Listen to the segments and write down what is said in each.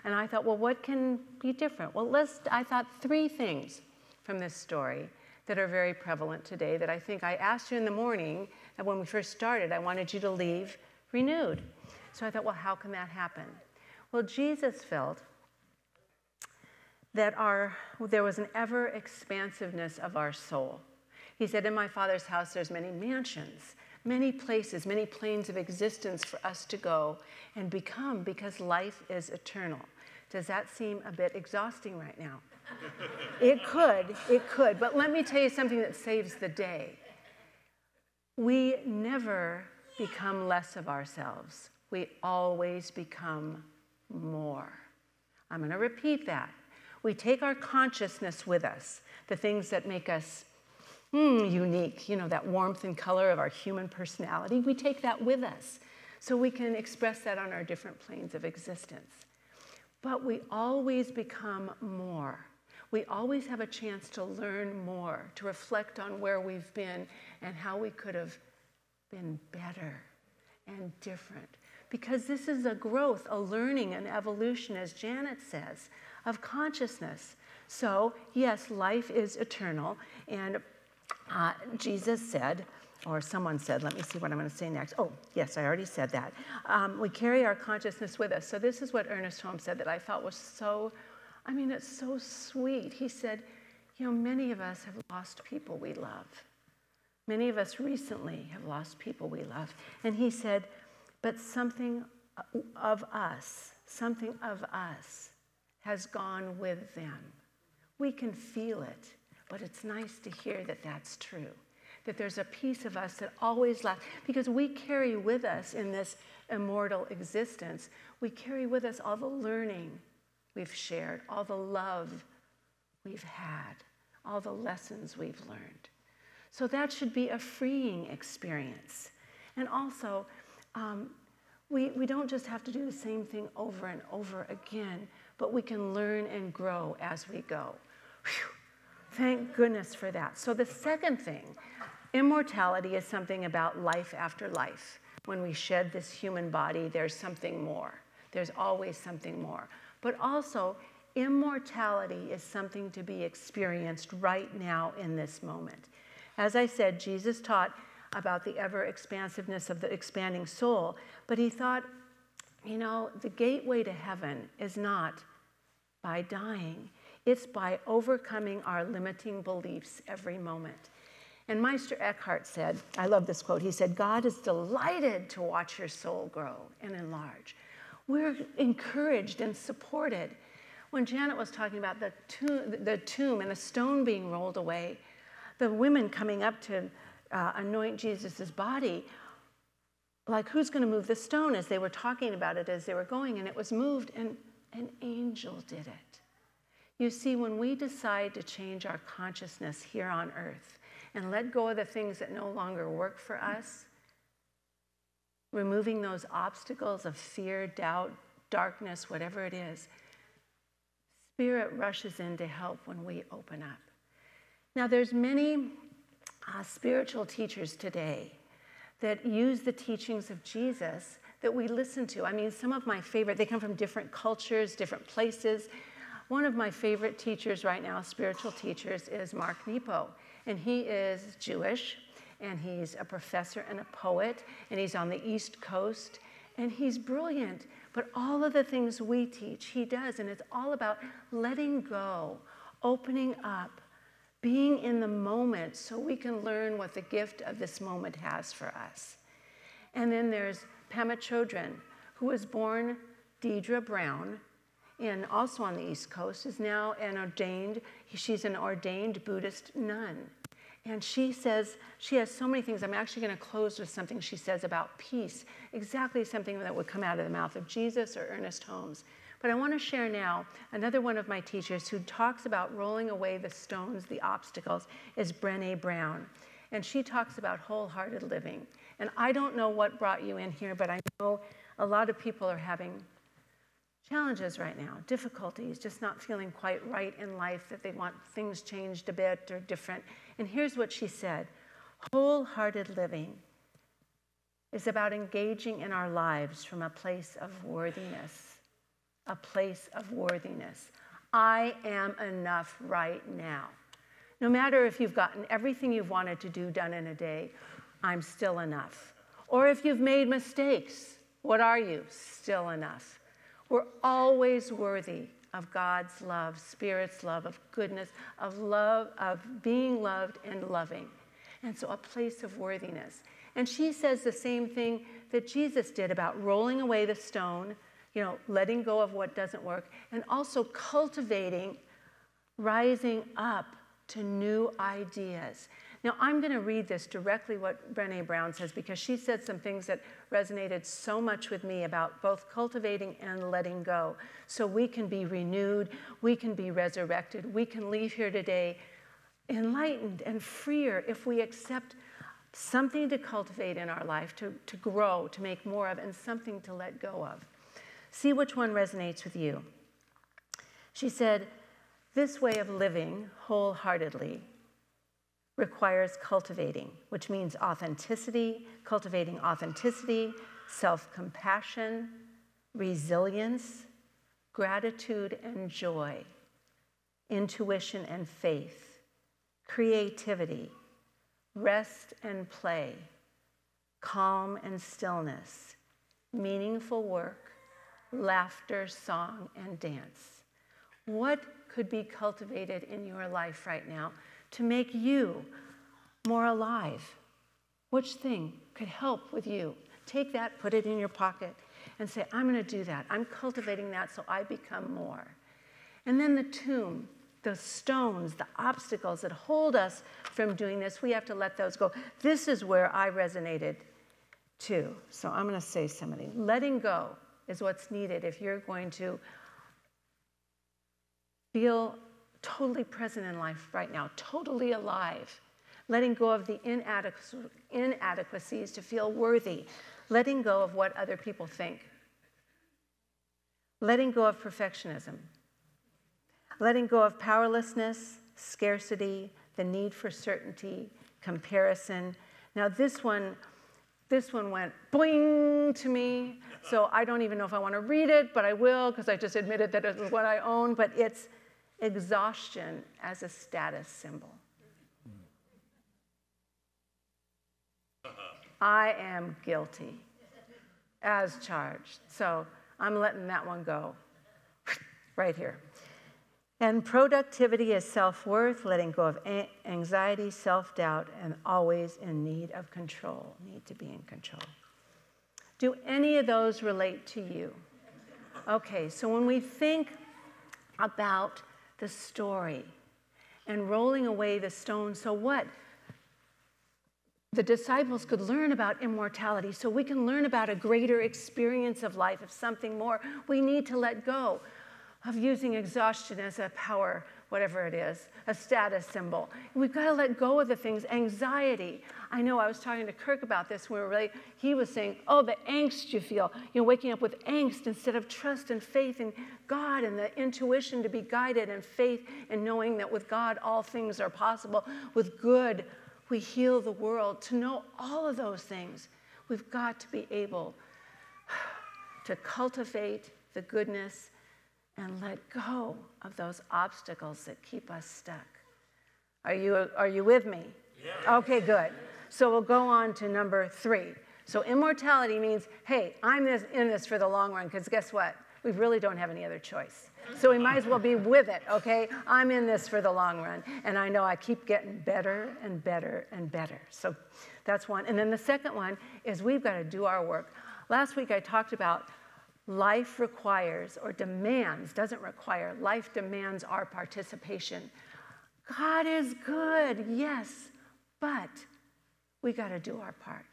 And I thought, well, what can be different? Well, I thought 3 things from this story that are very prevalent today that I think I asked you in the morning, and when we first started, I wanted you to leave renewed. So I thought, well, how can that happen? Well, Jesus felt that there was an ever-expansiveness of our soul. He said, in my Father's house, there's many mansions, many places, many planes of existence for us to go and become, because life is eternal. Does that seem a bit exhausting right now? It could, but let me tell you something that saves the day. We never become less of ourselves. We always become more. I'm going to repeat that. We take our consciousness with us, the things that make us unique, that warmth and color of our human personality. We take that with us so we can express that on our different planes of existence. But we always become more. We always have a chance to learn more, to reflect on where we've been and how we could have been better and different. Because this is a growth, a learning, an evolution, as Janet says, of consciousness. So, yes, life is eternal. And Jesus said, or someone said, let me see what I'm going to say next. Oh, yes, I already said that. We carry our consciousness with us. So this is what Ernest Holmes said that I thought was it's so sweet. He said, many of us have lost people we love. Many of us recently have lost people we love. And he said, but something of us has gone with them. We can feel it, but it's nice to hear that that's true, that there's a piece of us that always lasts, because we carry with us in this immortal existence, we carry with us all the learning we've shared, all the love we've had, all the lessons we've learned. So that should be a freeing experience. And also, we don't just have to do the same thing over and over again, but we can learn and grow as we go. Whew. Thank goodness for that. So the second thing, immortality is something about life after life. When we shed this human body, there's something more. There's always something more. But also, immortality is something to be experienced right now in this moment. As I said, Jesus taught about the ever-expansiveness of the expanding soul, but he thought, the gateway to heaven is not by dying. It's by overcoming our limiting beliefs every moment. And Meister Eckhart said, I love this quote, he said, God is delighted to watch your soul grow and enlarge. We're encouraged and supported. When Janet was talking about the tomb and the stone being rolled away, the women coming up to anoint Jesus' body, like, who's going to move the stone? As they were talking about it as they were going, and it was moved, and an angel did it. You see, when we decide to change our consciousness here on earth and let go of the things that no longer work for us, removing those obstacles of fear, doubt, darkness, whatever it is, Spirit rushes in to help when we open up. Now, there's many spiritual teachers today that use the teachings of Jesus that we listen to. I mean, some of my favorite, they come from different cultures, different places. One of my favorite teachers right now, spiritual teachers, is Mark Nepo. And he is Jewish, and he's a professor and a poet, and he's on the East Coast, and he's brilliant. But all of the things we teach, he does, and it's all about letting go, opening up, being in the moment so we can learn what the gift of this moment has for us. And then there's Pema Chodron, who was born Deidre Brown, and also on the East Coast, is now she's an ordained Buddhist nun. And she says, she has so many things. I'm actually going to close with something she says about peace, exactly something that would come out of the mouth of Jesus or Ernest Holmes. But I want to share now another one of my teachers who talks about rolling away the stones, the obstacles, is Brené Brown. And she talks about wholehearted living. And I don't know what brought you in here, but I know a lot of people are having challenges right now, difficulties, just not feeling quite right in life, that they want things changed a bit or different. And here's what she said: wholehearted living is about engaging in our lives from a place of worthiness a place of worthiness. I am enough right now. No matter if you've gotten everything you've wanted to do done in a day, I'm still enough. Or if you've made mistakes, what are you? Still enough. We're always worthy of God's love, Spirit's love, of goodness, of love, of being loved and loving. And so a place of worthiness. And she says the same thing that Jesus did about rolling away the stone, letting go of what doesn't work, and also cultivating, rising up to new ideas. Now, I'm going to read this directly what Brené Brown says, because she said some things that resonated so much with me about both cultivating and letting go. So we can be renewed, we can be resurrected, we can leave here today enlightened and freer if we accept something to cultivate in our life, to grow, to make more of, and something to let go of. See which one resonates with you. She said, this way of living wholeheartedly requires cultivating, which means cultivating authenticity, self-compassion, resilience, gratitude and joy, intuition and faith, creativity, rest and play, calm and stillness, meaningful work, laughter, song, and dance. What could be cultivated in your life right now to make you more alive? Which thing could help with you? Take that, put it in your pocket, and say, I'm going to do that. I'm cultivating that so I become more. And then the tomb, the stones, the obstacles that hold us from doing this, we have to let those go. This is where I resonated too. So I'm going to say some of these. Letting go is what's needed if you're going to feel totally present in life right now, totally alive. Letting go of the inadequacies to feel worthy. Letting go of what other people think. Letting go of perfectionism. Letting go of powerlessness, scarcity, the need for certainty, comparison. Now this one went boing to me, so I don't even know if I want to read it, but I will because I just admitted that it was what I own, but it's exhaustion as a status symbol. I am guilty as charged, so I'm letting that one go right here. And productivity is self-worth, letting go of anxiety, self-doubt, and always in need of control, need to be in control. Do any of those relate to you? Okay, so when we think about the story and rolling away the stone, so what? The disciples could learn about immortality, so we can learn about a greater experience of life, of something more. We need to let go of using exhaustion as a power, whatever it is, a status symbol. We've got to let go of the things. Anxiety. I know I was talking to Kirk about this when we were really, he was saying, oh, the angst you feel. Waking up with angst instead of trust and faith in God and the intuition to be guided and faith and knowing that with God all things are possible. With good, we heal the world. To know all of those things, we've got to be able to cultivate the goodness and let go of those obstacles that keep us stuck. Are you with me? Yeah. Okay, good. So we'll go on to number 3. So immortality means, hey, I'm in this for the long run, because guess what? We really don't have any other choice. So we might as well be with it, okay? I'm in this for the long run, and I know I keep getting better and better and better. So that's one. And then the second one is we've got to do our work. Last week I talked about life requires, or demands, doesn't require, life demands our participation. God is good, yes, but we got to do our part.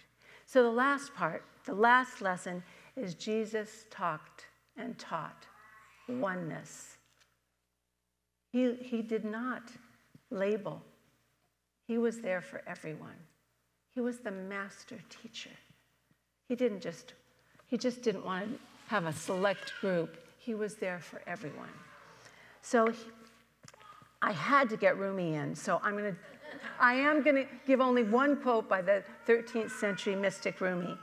So the last part, the last lesson is Jesus talked and taught oneness. He did not label. He was there for everyone. He was the master teacher. He just didn't want to have a select group. He was there for everyone. So I had to get Rumi in. So I am going to give only one quote by the 13th century mystic Rumi.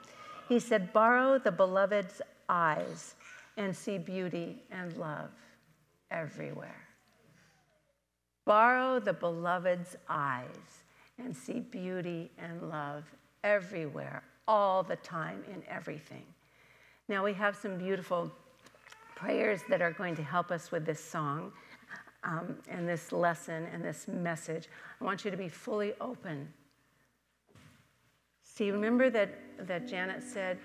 He said, borrow the beloved's eyes and see beauty and love everywhere. Borrow the beloved's eyes and see beauty and love everywhere, all the time, in everything. Now we have some beautiful prayers that are going to help us with this song and this lesson and this message. I want you to be fully open. See, remember that Janet said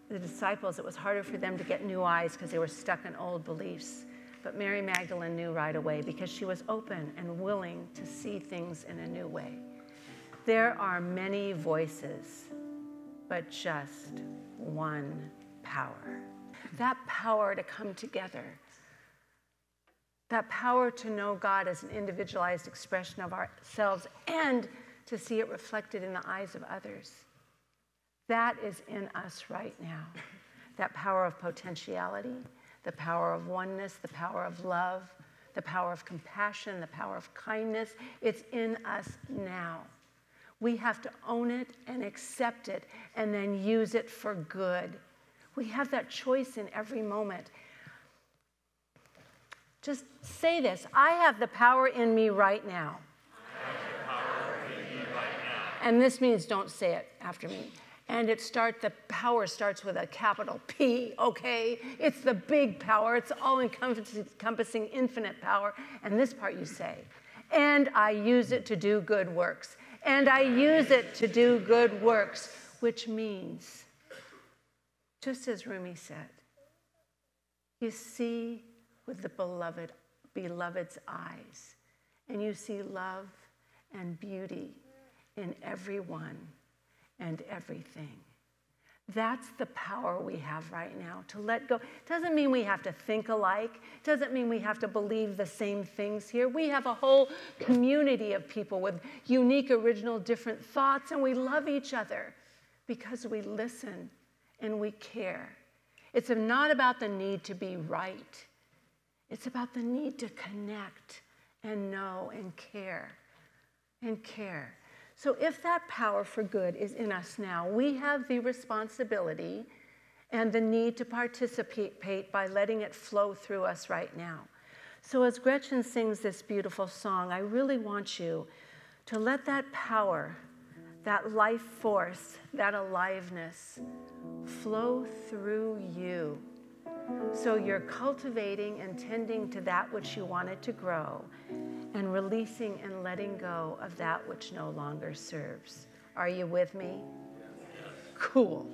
the disciples, it was harder for them to get new eyes because they were stuck in old beliefs. But Mary Magdalene knew right away because she was open and willing to see things in a new way. There are many voices, but just one power. That power to come together. That power to know God as an individualized expression of ourselves and to see it reflected in the eyes of others. That is in us right now. That power of potentiality, the power of oneness, the power of love, the power of compassion, the power of kindness. It's in us now. We have to own it and accept it and then use it for good. We have that choice in every moment. Just say this: I have the power in me right now. I have the power in me right now. And this means don't say it after me. And the power starts with a capital P, okay? It's the big power. It's all-encompassing infinite power. And this part you say, and I use it to do good works. And I use it to do good works, which means, just as Rumi said, you see with the beloved's eyes, and you see love and beauty in everyone and everything. That's the power we have right now, to let go. It doesn't mean we have to think alike. It doesn't mean we have to believe the same things here. We have a whole community of people with unique, original, different thoughts, and we love each other because we listen and we care. It's not about the need to be right. It's about the need to connect and know and care and care. So if that power for good is in us now, we have the responsibility and the need to participate by letting it flow through us right now. So as Gretchen sings this beautiful song, I really want you to let that power, that life force, that aliveness flow through you. So you're cultivating and tending to that which you wanted to grow and releasing and letting go of that which no longer serves. Are you with me? Yes. Cool.